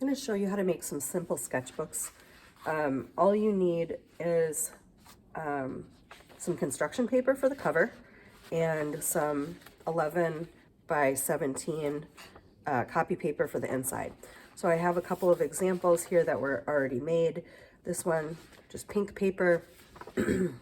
going to show you how to make some simple sketchbooks. All you need is some construction paper for the cover and some 11 by 17 copy paper for the inside. So I have a couple of examples here that were already made. This one, just pink paper, and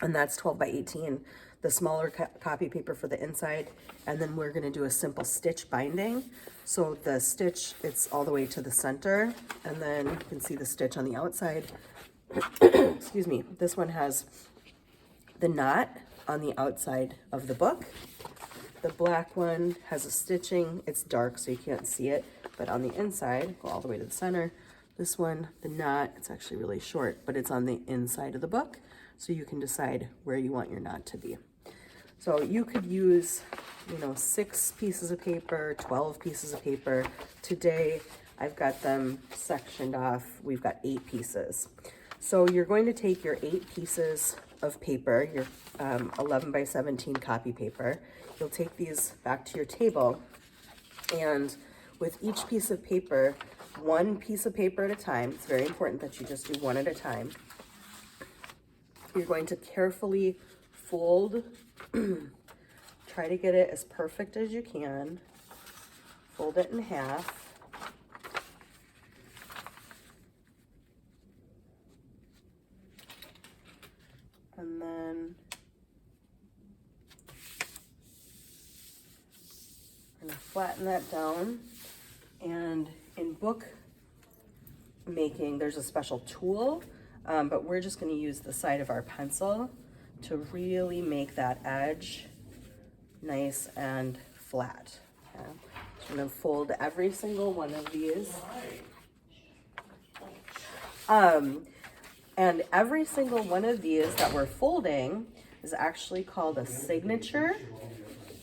that's 12 by 18. The smaller copy paper for the inside, and then we're going to do a simple stitch binding. So the stitch, it's all the way to the center, and then you can see the stitch on the outside. Excuse me. This one has the knot on the outside of the book. The black one has a stitching. It's dark, so you can't see it, but on the inside, go all the way to the center. This one, the knot, it's actually really short, but it's on the inside of the book, so you can decide where you want your knot to be. So you could use, 6 pieces of paper, 12 pieces of paper. Today, I've got them sectioned off. We've got 8 pieces. So you're going to take your 8 pieces of paper, your 11 by 17 copy paper. You'll take these back to your table, and with each piece of paper, one piece of paper at a time. It's very important that you just do one at a time. You're going to carefully fold. Try to get it as perfect as you can. Fold it in half. And then I'm going to flatten that down. And in book making, there's a special tool, but we're just going to use the side of our pencil to really make that edge nice and flat. Okay. So I'm going to fold every single one of these. And every single one of these that we're folding is actually called a signature.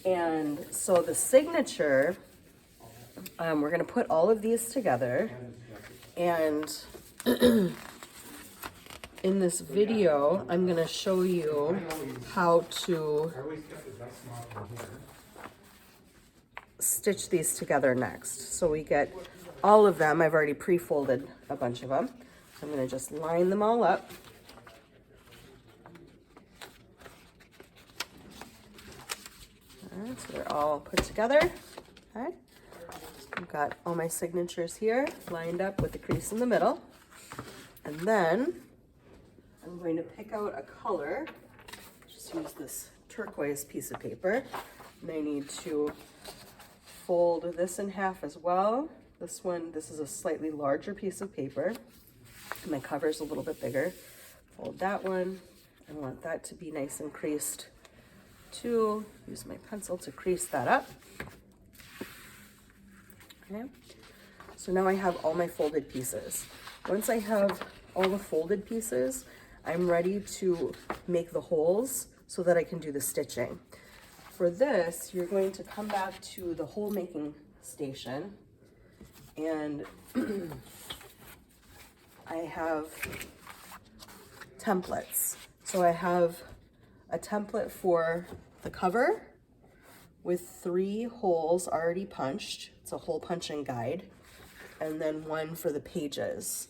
And so the signature, we're going to put all of these together, and in this video, I'm going to show you how to stitch these together next. So we get all of them. I've already pre-folded a bunch of them. So I'm going to just line them all up. All right, so they're all put together. Okay. I've got all my signatures here lined up with the crease in the middle. And then I'm going to pick out a color. Just use this turquoise piece of paper. And I need to fold this in half as well. This is a slightly larger piece of paper. My cover's a little bit bigger. Fold that one. I want that to be nice and creased too. Use my pencil to crease that up. Okay. So now I have all my folded pieces. Once I have all the folded pieces, I'm ready to make the holes so that I can do the stitching. For this, you're going to come back to the hole making station, and I have templates. So I have a template for the cover with 3 holes already punched. It's a hole punching guide. And then one for the pages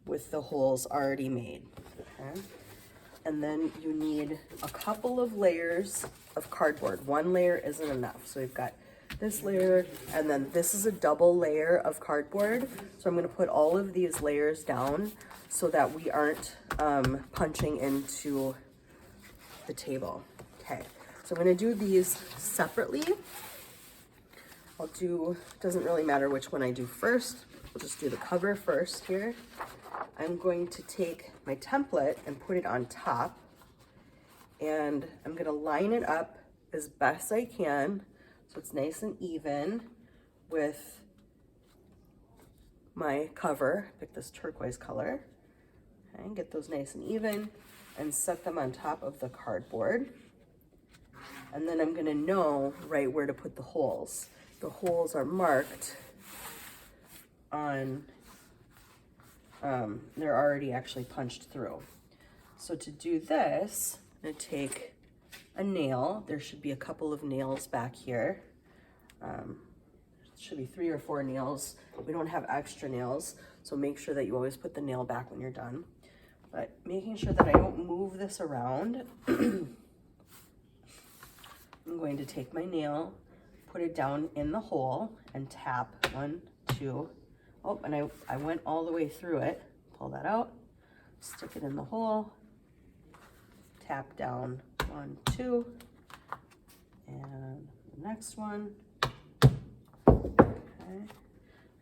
with the holes already made. Okay. And then you need a couple of layers of cardboard. One layer isn't enough. So we've got this layer, and then this is a double layer of cardboard. So I'm going to put all of these layers down so that we aren't punching into the table. Okay, so I'm going to do these separately. Doesn't really matter which one I do first. We'll just do the cover first here. I'm going to take my template and put it on top, and I'm going to line it up as best I can so it's nice and even with my cover. Pick this turquoise color. Okay, get those nice and even and set them on top of the cardboard. And then I'm going to know right where to put the holes. The holes are marked on, they're already actually punched through. So to do this, I'm going to take a nail. There should be a couple of nails back here. should be 3 or 4 nails. We don't have extra nails, so make sure that you always put the nail back when you're done. But making sure that I don't move this around, I'm going to take my nail, put it down in the hole, and tap 1, 2. Oh, and I went all the way through it. Pull that out, stick it in the hole, tap down 1, 2, and the next one. Okay.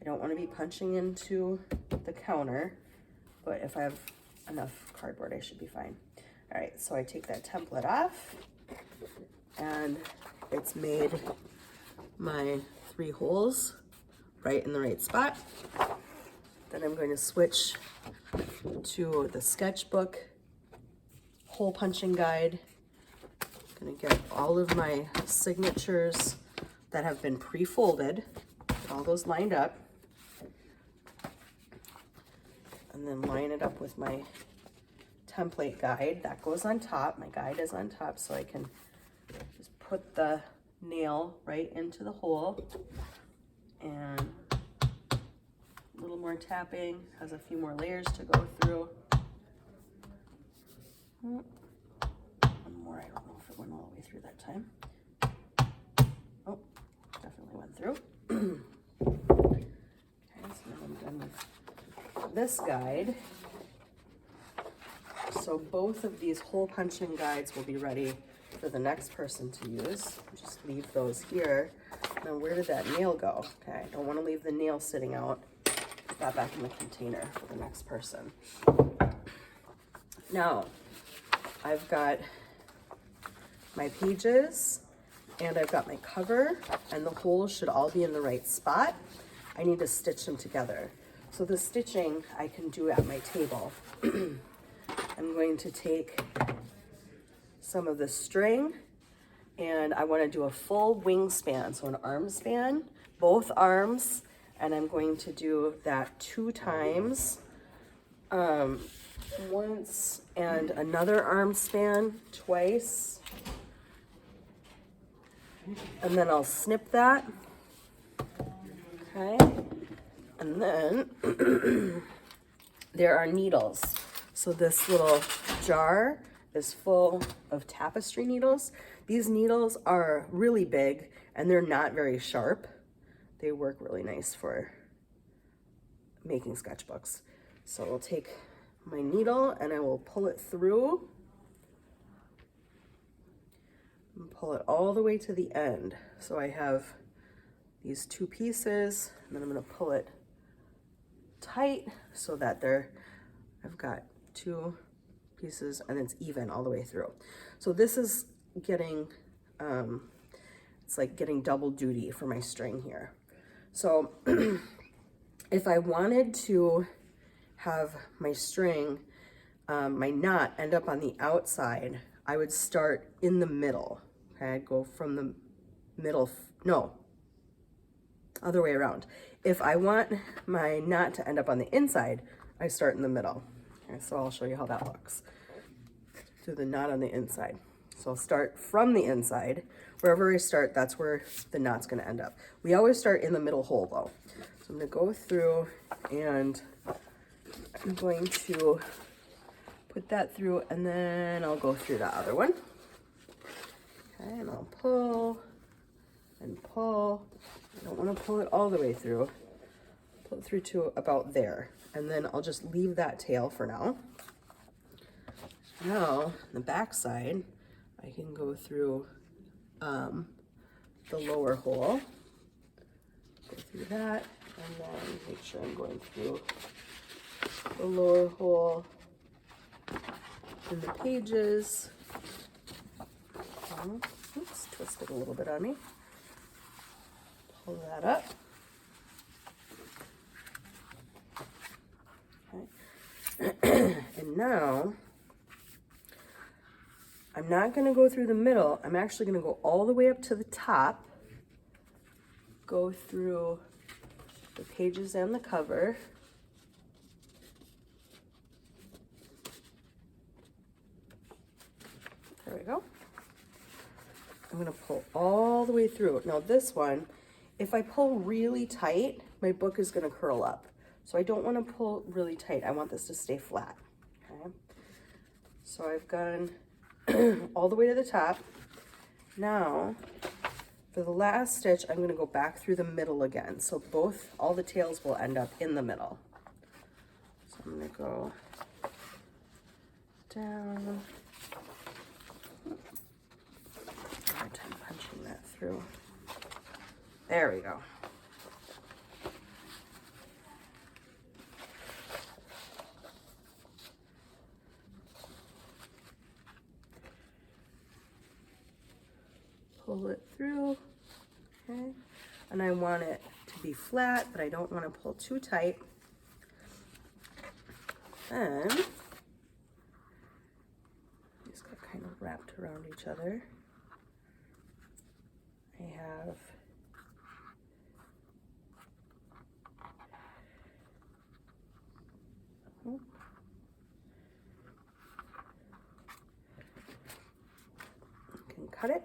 I don't want to be punching into the counter, but if I have enough cardboard, I should be fine. All right, so I take that template off, and it's made my 3 holes right in the right spot. Then I'm going to switch to the Sketchbook hole punching guide. I'm going to get all of my signatures that have been pre-folded, get all those lined up, and then line it up with my template guide. That goes on top. My guide is on top, so I can just put the nail right into the hole, and a little more tapping, has a few more layers to go through. One more, I don't know if it went all the way through that time. Oh, definitely went through. Okay, so now I'm done with this guide. So both of these hole punching guides will be ready for the next person to use. Just leave those here. Now, where did that nail go? Okay, I don't want to leave the nail sitting out. Put that back in the container for the next person. Now, I've got my pages, and I've got my cover, and the holes should all be in the right spot. I need to stitch them together. So the stitching I can do at my table. I'm going to take some of the string, and I want to do a full wingspan, so an arm span, both arms, and I'm going to do that 2 times. Once, and another arm span twice, and then I'll snip that. Okay, and then there are needles. So this little jar is full of tapestry needles. These needles are really big, and they're not very sharp. They work really nice for making sketchbooks. So I'll take my needle and I will pull it through and pull it all the way to the end. So I have these 2 pieces, and then I'm going to pull it tight so that I've got 2 pieces and it's even all the way through. So this is getting, it's like getting double duty for my string here. So if I wanted to have my string, my knot end up on the outside, I would start in the middle. Okay, I'd go from the middle, no, other way around. If I want my knot to end up on the inside, I start in the middle. Okay, so I'll show you how that looks. Do the knot on the inside. So I'll start from the inside. Wherever I start, that's where the knot's gonna end up. We always start in the middle hole though. So I'm gonna go through, and I'm going to put that through, and then I'll go through the other one. Okay, and I'll pull and pull. I don't want to pull it all the way through. Pull it through to about there, and then I'll just leave that tail for now. Now, the back side, I can go through the lower hole. Go through that, and then make sure I'm going through the lower hole in the pages. Oops, twisted a little bit on me. Pull that up. Okay. And now, I'm not going to go through the middle. I'm actually going to go all the way up to the top, go through the pages and the cover. There we go. I'm going to pull all the way through. Now this one If I pull really tight, my book is gonna curl up. So I don't wanna pull really tight. I want this to stay flat, okay? So I've gone all the way to the top. Now, for the last stitch, I'm gonna go back through the middle again. So all the tails will end up in the middle. So I'm gonna go down. Hard time punching that through. There we go. Pull it through, okay? And I want it to be flat, but I don't want to pull too tight. Then, these got kind of wrapped around each other. I have you can cut it.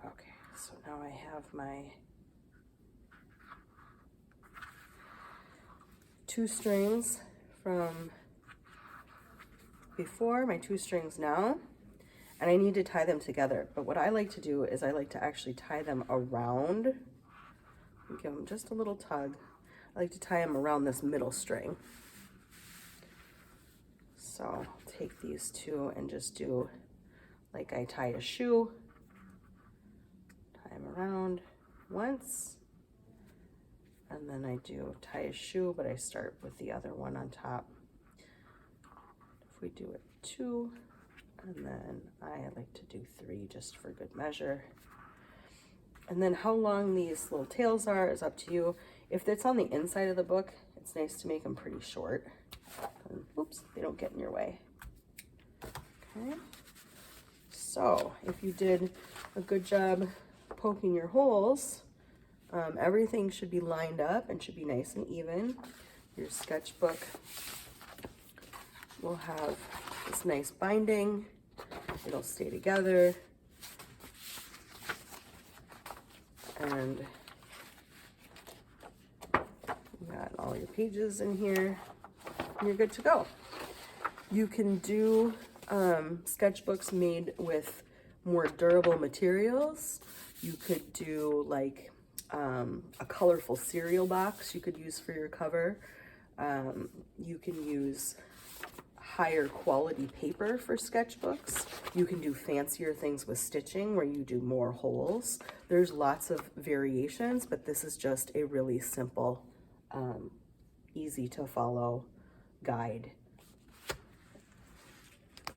Okay, so now I have my 2 strings from before, my 2 strings now, and I need to tie them together. But what I like to do is I like to actually tie them around and give them just a little tug. I like to tie them around this middle string. So I'll take these 2 and just do like I tie a shoe. Tie them around once, and then I do tie a shoe, but I start with the other one on top. If we do it 2, and then I like to do 3 just for good measure. And then how long these little tails are is up to you. If it's on the inside of the book, it's nice to make them pretty short. And, oops, they don't get in your way. Okay. So if you did a good job poking your holes, everything should be lined up and should be nice and even. Your sketchbook will have this nice binding. It'll stay together. And you got all your pages in here, and you're good to go. You can do sketchbooks made with more durable materials. You could do like a colorful cereal box you could use for your cover. You can use higher quality paper for sketchbooks. You can do fancier things with stitching where you do more holes. There's lots of variations, but this is just a really simple, easy to follow guide